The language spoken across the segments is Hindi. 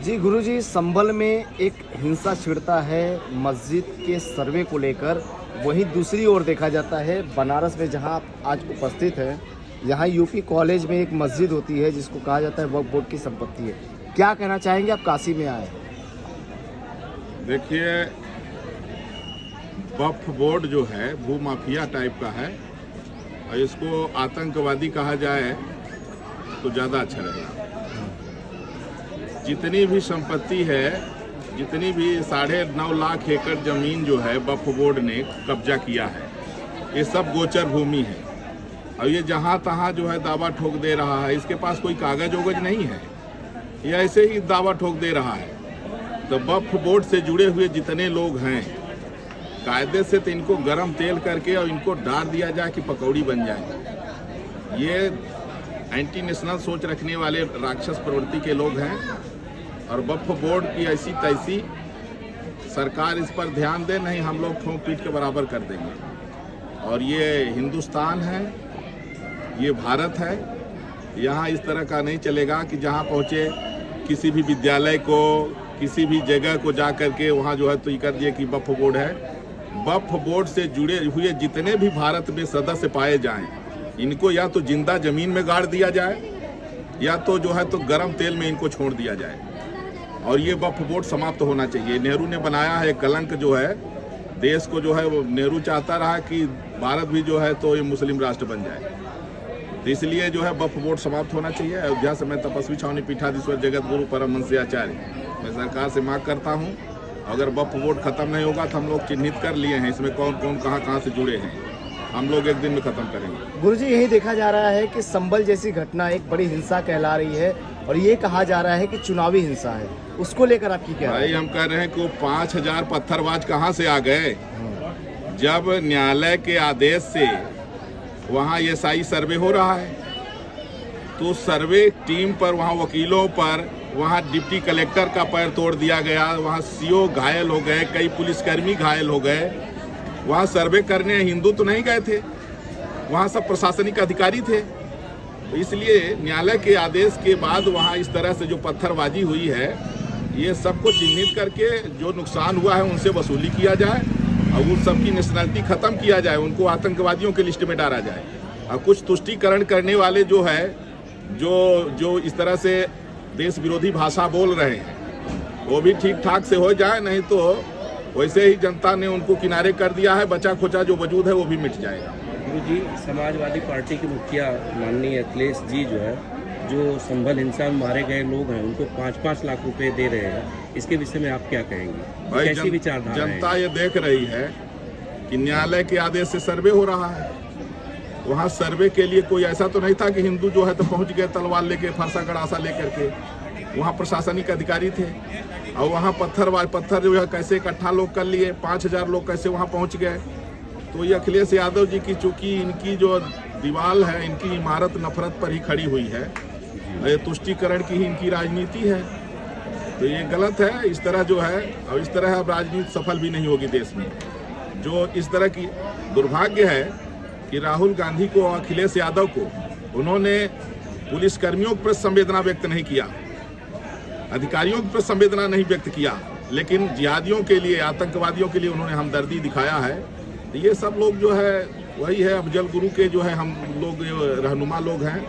जी गुरुजी, संभल में एक हिंसा छिड़ता है मस्जिद के सर्वे को लेकर। वहीं दूसरी ओर देखा जाता है बनारस में, जहां आप आज उपस्थित हैं, यहाँ यूपी कॉलेज में एक मस्जिद होती है जिसको कहा जाता है वक्फ बोर्ड की संपत्ति है। क्या कहना चाहेंगे, आप काशी में आए? देखिए, वक्फ बोर्ड जो है भू माफिया टाइप का है और इसको आतंकवादी कहा जाए तो ज़्यादा अच्छा रहेगा। जितनी भी संपत्ति है, जितनी भी 9.5 लाख एकड़ जमीन जो है वक्फ बोर्ड ने कब्जा किया है, ये सब गोचर भूमि है। और ये जहाँ तहाँ जो है दावा ठोक दे रहा है, इसके पास कोई कागज वगज नहीं है, ये ऐसे ही दावा ठोक दे रहा है। तो वक्फ बोर्ड से जुड़े हुए जितने लोग हैं, कायदे से तो इनको गरम तेल करके और इनको डाल दिया जाए कि पकौड़ी बन जाए। ये एंटी नेशनल सोच रखने वाले राक्षस प्रवृत्ति के लोग हैं और वक्फ बोर्ड की ऐसी तैसी सरकार इस पर ध्यान दे, नहीं हम लोग ठोक पीट के बराबर कर देंगे। और ये हिंदुस्तान है, ये भारत है, यहाँ इस तरह का नहीं चलेगा कि जहाँ पहुँचे किसी भी विद्यालय को, किसी भी जगह को जा कर के वहाँ जो है तो ये कर दिए कि वक्फ बोर्ड है। वक्फ बोर्ड से जुड़े हुए जितने भी भारत में सदस्य पाए जाएं, इनको या तो जिंदा जमीन में गाड़ दिया जाए या तो जो है तो गरम तेल में इनको छोड़ दिया जाए। और ये वक्फ बोर्ड समाप्त होना चाहिए। नेहरू ने बनाया है कलंक जो है देश को, जो है वो नेहरू चाहता रहा कि भारत भी जो है तो ये मुस्लिम राष्ट्र बन जाए। तो इसलिए जो है वक्फ बोर्ड समाप्त होना चाहिए। अयोध्या से मैं तपस्वी छावनी पीठाधीश्वर जगत गुरु परमहंस आचार्य मैं सरकार से मांग करता हूँ, अगर वक्फ बोर्ड खत्म नहीं होगा तो हम लोग चिन्हित कर लिए हैं इसमें कौन कौन कहाँ से जुड़े हैं, हम लोग एक दिन में खत्म करेंगे। गुरुजी, यही देखा जा रहा है कि संभल जैसी घटना एक बड़ी हिंसा कहला रही है और ये कहा जा रहा है कि चुनावी हिंसा है, उसको लेकर आपकी क्या भाई? हम कह रहे हैं कि 5000 पत्थरबाज कहाँ से आ गए? जब न्यायालय के आदेश से वहाँ SI सर्वे हो रहा है तो सर्वे टीम पर, वहाँ वकीलों पर, वहाँ डिप्टी कलेक्टर का पैर तोड़ दिया गया, वहाँ CO घायल हो गए, कई पुलिसकर्मी घायल हो गए। वहाँ सर्वे करने हिंदू तो नहीं गए थे, वहाँ सब प्रशासनिक अधिकारी थे। तो इसलिए न्यायालय के आदेश के बाद वहाँ इस तरह से जो पत्थरबाजी हुई है, ये सबको चिन्हित करके जो नुकसान हुआ है उनसे वसूली किया जाए और उन सबकी नेशनलिटी खत्म किया जाए, उनको आतंकवादियों के लिस्ट में डाला जाए। और कुछ तुष्टीकरण करने वाले जो है, जो इस तरह से देश विरोधी भाषा बोल रहे हैं, वो भी ठीक ठाक से हो जाए, नहीं तो वैसे ही जनता ने उनको किनारे कर दिया है, बचा खोचा जो वजूद है वो भी मिट जाएगा। गुरुजी, समाजवादी पार्टी के मुखिया माननीय अखिलेश जी जो है, जो संभल हिंसा में मारे गए लोग हैं, उनको 5-5 लाख रुपए दे रहे हैं, इसके विषय में आप क्या कहेंगे? भाई, कैसी विचारधारा है? जनता ये देख रही है कि न्यायालय के आदेश से सर्वे हो रहा है। वहाँ सर्वे के लिए कोई ऐसा तो नहीं था कि हिंदू जो है तो पहुँच गए तलवार लेके, फरसा गड़ासा लेकर के। वहाँ प्रशासनिक अधिकारी थे और वहाँ पत्थर जो है कैसे इकट्ठा लोग कर लिए, 5000 लोग कैसे वहाँ पहुँच गए। तो ये अखिलेश यादव जी की, चूँकि इनकी जो दीवार है, इनकी इमारत नफरत पर ही खड़ी हुई है, ये तुष्टीकरण की ही इनकी राजनीति है, तो ये गलत है। इस तरह जो है, और इस तरह अब राजनीति सफल भी नहीं होगी देश में। जो इस तरह की दुर्भाग्य है कि राहुल गांधी को और अखिलेश यादव को, उन्होंने पुलिसकर्मियों पर संवेदना व्यक्त नहीं किया, अधिकारियों पर संवेदना नहीं व्यक्त किया, लेकिन जिहादियों के लिए, आतंकवादियों के लिए उन्होंने हमदर्दी दिखाया है। तो ये सब लोग जो है वही है अफजल गुरु के जो है हम लोग रहनुमा लोग हैं,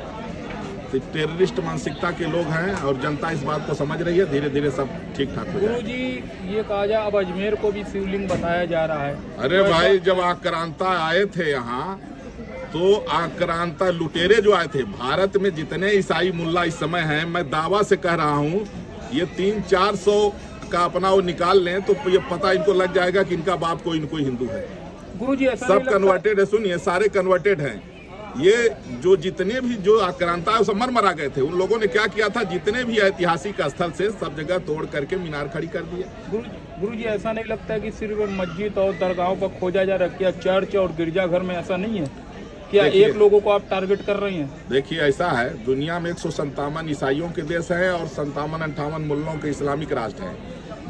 तो टेररिस्ट मानसिकता के लोग हैं और जनता इस बात को समझ रही है। धीरे धीरे सब ठीक ठाक हो जाएगा। गुरुजी, ये कहा जाए अब अजमेर को भी शिवलिंग बताया जा रहा है। अरे भाई, जब आक्रांता आए थे यहाँ, तो आक्रांता लुटेरे जो आए थे, भारत में जितने ईसाई मुल्ला इस समय हैं, मैं दावा से कह रहा हूँ, ये 300-400 का अपना वो निकाल लें तो ये पता इनको लग जाएगा कि इनका बाप कोई इनको हिंदू है। गुरुजी, ऐसा सब कन्वर्टेड है, सुनिए, सारे कन्वर्टेड हैं। ये जो जितने भी जो आक्रांता है सब मर गए थे। उन लोगों ने क्या किया था, जितने भी ऐतिहासिक स्थल से सब जगह तोड़ करके मीनार खड़ी कर दिए। गुरुजी, ऐसा नहीं लगता है कि सिर्फ मस्जिद और दरगाहों पर खोजा जा रहा है? चर्च और गिरजाघर में ऐसा नहीं है क्या? एक लोगों को आप टारगेट कर रही हैं? देखिए, ऐसा है, दुनिया में 157 ईसाइयों के देश है और 57-58 मुल्लों के इस्लामिक राष्ट्र है।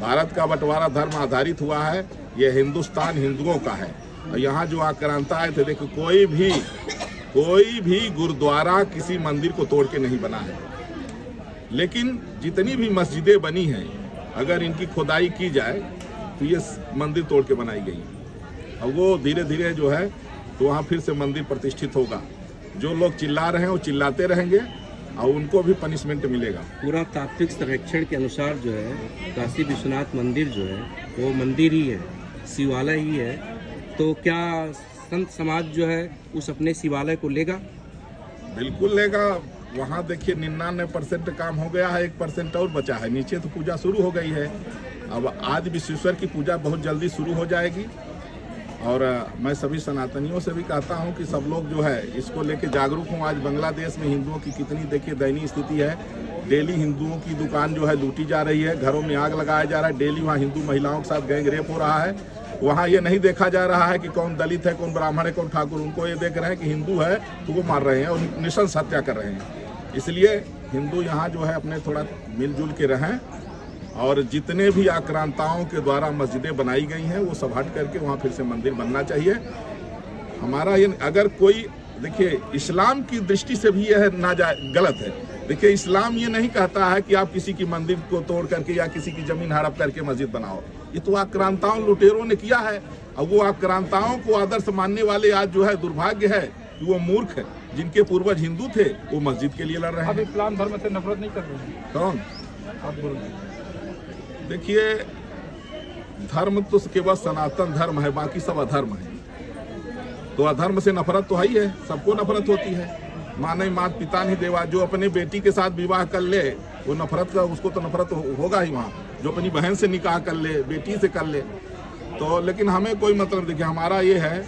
भारत का बंटवारा धर्म आधारित हुआ है, ये हिंदुस्तान हिंदुओं का है। और यहाँ जो आक्रांता आए थे, देखो, कोई भी गुरुद्वारा किसी मंदिर को तोड़ के नहीं बना है। लेकिन जितनी भी मस्जिदें बनी हैं, अगर इनकी खुदाई की जाए तो ये मंदिर तोड़ के बनाई गई है। और वो धीरे धीरे जो है तो वहाँ फिर से मंदिर प्रतिष्ठित होगा। जो लोग चिल्ला रहे हैं वो चिल्लाते रहेंगे और उनको भी पनिशमेंट मिलेगा। पूरा तात्विक सर्वेक्षण के अनुसार जो है काशी विश्वनाथ मंदिर जो है वो मंदिर ही है, शिवालय ही है। तो क्या संत समाज जो है उस अपने शिवालय को लेगा? बिल्कुल लेगा। वहाँ देखिए 99% काम हो गया है, 1% और बचा है। नीचे तो पूजा शुरू हो गई है। अब आदि विश्वेश्वर की पूजा बहुत जल्दी शुरू हो जाएगी। और मैं सभी सनातनियों से भी कहता हूं कि सब लोग जो है इसको लेके जागरूक हों। आज बांग्लादेश में हिंदुओं की कितनी देखिए दयनीय स्थिति है। डेली हिंदुओं की दुकान जो है लूटी जा रही है, घरों में आग लगाया जा रहा है। डेली वहाँ हिंदू महिलाओं के साथ गैंग रेप हो रहा है। वहाँ ये नहीं देखा जा रहा है कि कौन दलित है, कौन ब्राह्मण है, कौन ठाकुर। उनको ये देख रहे हैं कि हिंदू है तो वो मार रहे हैं और नृशंस हत्या कर रहे हैं। इसलिए हिंदू यहाँ जो है अपने थोड़ा मिलजुल के रहें और जितने भी आक्रांताओं के द्वारा मस्जिदें बनाई गई हैं वो सब हट करके वहाँ फिर से मंदिर बनना चाहिए। हमारा ये अगर कोई देखिए इस्लाम की दृष्टि से भी यह गलत है। देखिए इस्लाम ये नहीं कहता है कि आप किसी की मंदिर को तोड़ करके या किसी की जमीन हड़प करके मस्जिद बनाओ। ये तो आक्रांताओं लुटेरों ने किया है। और वो आक्रांताओं को आदर्श मानने वाले आज जो है दुर्भाग्य है कि वो मूर्ख है। जिनके पूर्वज हिंदू थे वो मस्जिद के लिए लड़ रहे हैं। अब इस्लाम धर्म से नफरत नहीं कर रहे हैं? कौन? आप बोलिए। देखिए धर्म तो केवल सनातन धर्म है, बाकी सब अधर्म है। तो अधर्म से नफरत तो है ही है, सबको नफरत होती है। माँ नहीं मात पिता नहीं देवा। जो अपने बेटी के साथ विवाह कर ले वो नफरत का, उसको तो नफरत होगा ही। वहाँ जो अपनी बहन से निकाह कर ले, बेटी से कर ले तो, लेकिन हमें कोई मतलब। देखिए हमारा ये है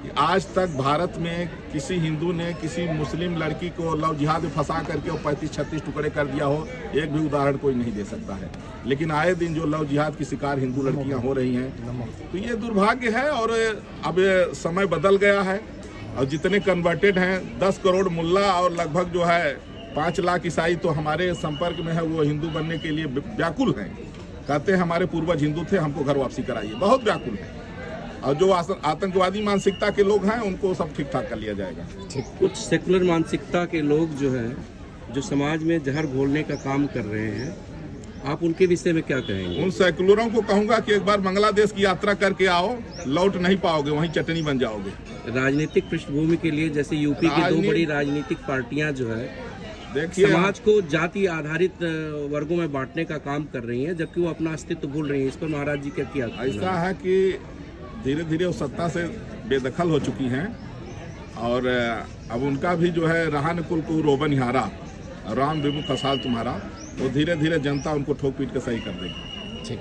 कि आज तक भारत में किसी हिंदू ने किसी मुस्लिम लड़की को लव जिहाद में फंसा करके वो 35-36 टुकड़े कर दिया हो, एक भी उदाहरण कोई नहीं दे सकता है। लेकिन आए दिन जो लव जिहाद की शिकार हिंदू लड़कियां हो रही हैं तो ये दुर्भाग्य है। और अब ये समय बदल गया है और जितने कन्वर्टेड हैं 10 करोड़ मुल्ला और लगभग जो है 5 लाख ईसाई तो हमारे संपर्क में है। वो हिंदू बनने के लिए व्याकुल हैं। कहते हैं हमारे पूर्वज हिंदू थे, हमको घर वापसी कराइए। बहुत व्याकुल है। और जो आतंकवादी मानसिकता के लोग हैं उनको सब ठीक ठाक कर लिया जाएगा। कुछ सेकुलर मानसिकता के लोग जो हैं जो समाज में जहर घोलने का काम कर रहे हैं, आप उनके विषय में क्या कहेंगे? उन सेकुलरों को कहूंगा कि एक बार बांग्लादेश की यात्रा करके आओ, लौट नहीं पाओगे, वहीं चटनी बन जाओगे। राजनीतिक पृष्ठभूमि के लिए जैसे यूपी की 2 बड़ी राजनीतिक पार्टियां जो है देखिए समाज को जाति आधारित वर्गों में बांटने का काम कर रही हैं, जबकि वो अपना अस्तित्व भूल रही हैं। इस पर महाराज जी क्या किया? ऐसा है कि धीरे धीरे वो सत्ता से बेदखल हो चुकी हैं और अब उनका भी जो है रहान कुल को रोबन हारा, राम विमुख खसाल तुम्हारा, तो धीरे धीरे जनता उनको ठोक पीट के सही कर देगी। ठीक।